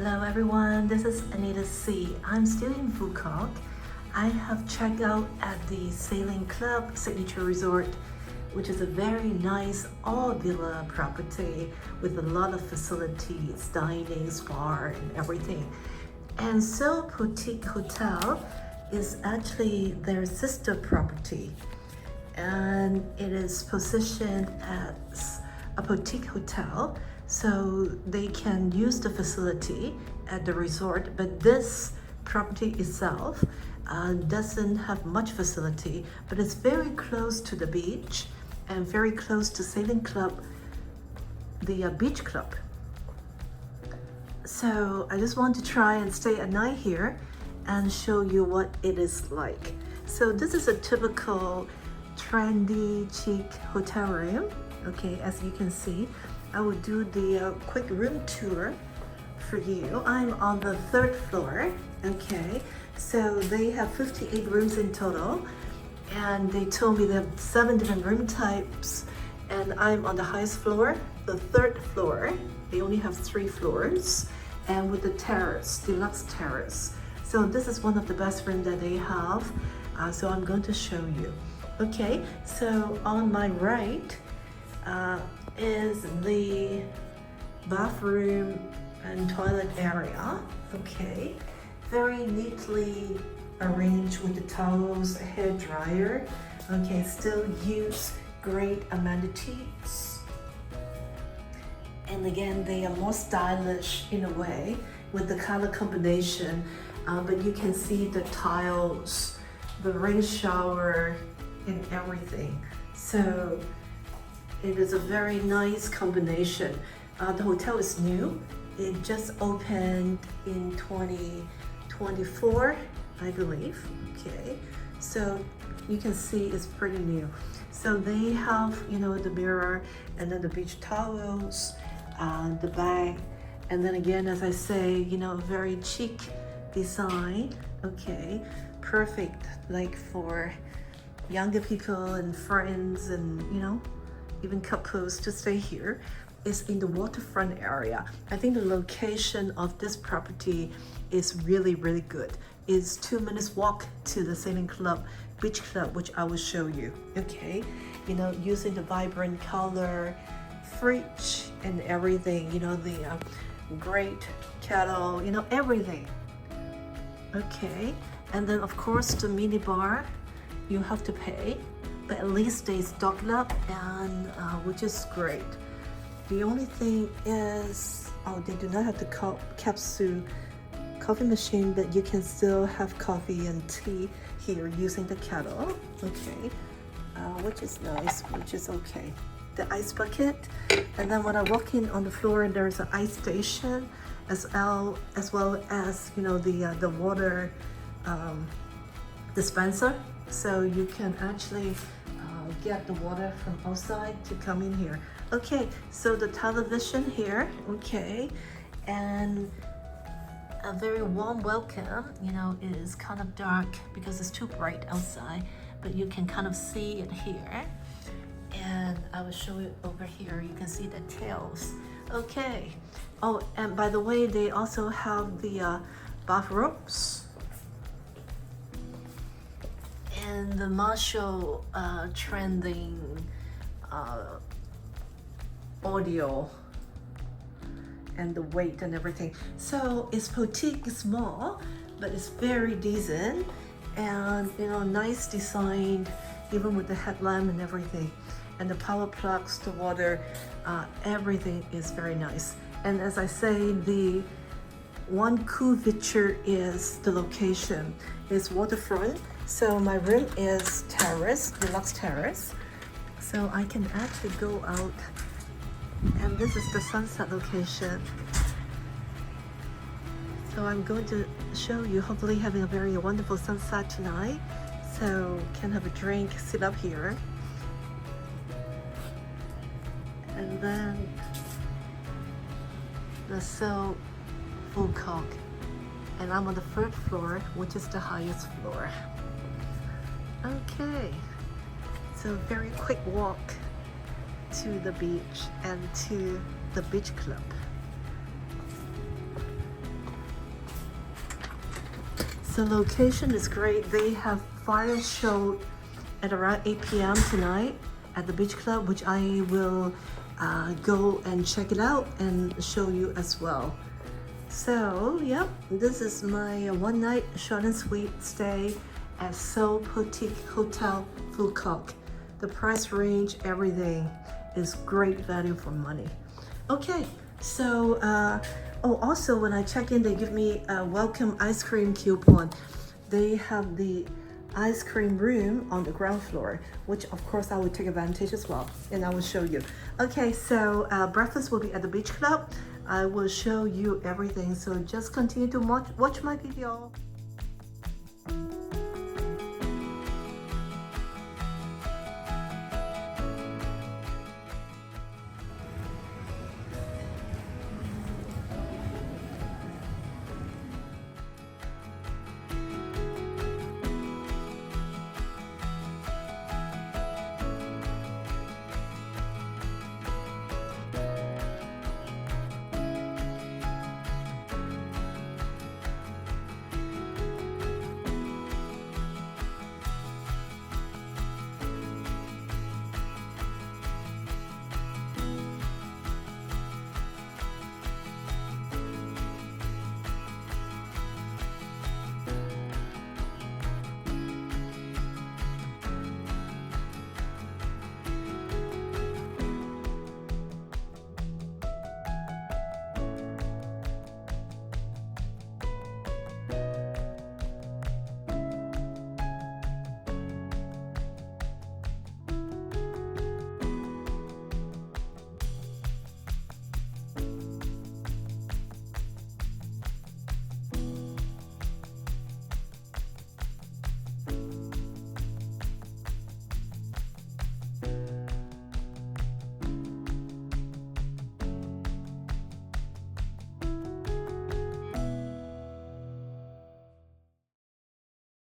Hello everyone, this is Anita C. I'm still in Quoc. I have checked out at the Sailing Club Signature Resort, which is a very nice all-villa property with a lot of facilities, dining, spa, and everything. And So Boutique Hotel is actually their sister property, and it is positioned as a boutique hotel, so they can use the facility at the resort. But this property itself doesn't have much facility, but it's very close to the beach and very close to Sailing Club, the beach club. So I just want to try and stay a night here and show you what it is like. So this is a typical trendy chic hotel room. Okay, as you can see, I will do the quick room tour for you. I'm on the 3rd floor. Okay, so they have 58 rooms in total, and they told me they have 7 different room types, and I'm on the highest floor, the 3rd floor. They only have 3 floors, and with the terrace, deluxe terrace. So this is one of the best rooms that they have, so I'm going to show you. Okay, so on my right is the bathroom and toilet area. Okay, very neatly arranged with the towels, hair dryer. Okay, still use great amenities. And again, they are more stylish in a way with the color combination, but you can see the tiles, the rain shower, and everything. So it is a very nice combination. The hotel is new. It just opened in 2024, I believe. Okay, so you can see it's pretty new. So they have, the mirror, and then the beach towels, the bag, and then again, as I say, very chic design. Okay, perfect like for younger people and friends, and even couples to stay here. Is in the waterfront area. I think the location of this property is really good. It's 2 minutes walk to the Sailing Club beach club, which I will show you. Okay, using the vibrant color fridge and everything, the great kettle, everything. Okay, and then of course the mini bar you have to pay, but at least they stock it up, and which is great. The only thing is, they do not have the capsule coffee machine, but you can still have coffee and tea here using the kettle. Okay, which is nice, which is okay. The ice bucket, and then when I walk in on the floor, there's an ice station as well as the water dispenser, so you can actually get the water from outside to come in here. Okay, so the television here, okay, and a very warm welcome. It is kind of dark because it's too bright outside, but you can kind of see it here, and I will show it over here. You can see the tails. Okay, oh, and by the way, they also have the bathrobes and the Marshall trending audio and the weight and everything. So it's boutique, small, but it's very decent, and nice design, even with the headlamp and everything, and the power plugs, the water, everything is very nice. And as I say, the one cool feature is the location. It's waterfront, so my room is terrace, deluxe terrace, so I can actually go out, and this is the sunset location. So I'm going to show you, hopefully having a very wonderful sunset tonight, so can have a drink, sit up here, and then the Quoc, and I'm on the 3rd floor, which is the highest floor. Okay, so very quick walk to the beach and to the beach club. So location is great. They have fire show at around 8 p.m. tonight at the beach club, which I will go and check it out and show you as well. So, yep, this is my one night short and sweet stay at Seoul Boutique Hotel Quoc. The price range, everything is great value for money. Okay, so, oh, also when I check in, they give me a welcome ice cream coupon. They have the ice cream room on the ground floor, which of course I will take advantage as well, and I will show you. Okay, so breakfast will be at the beach club. I will show you everything, so just continue to watch my video.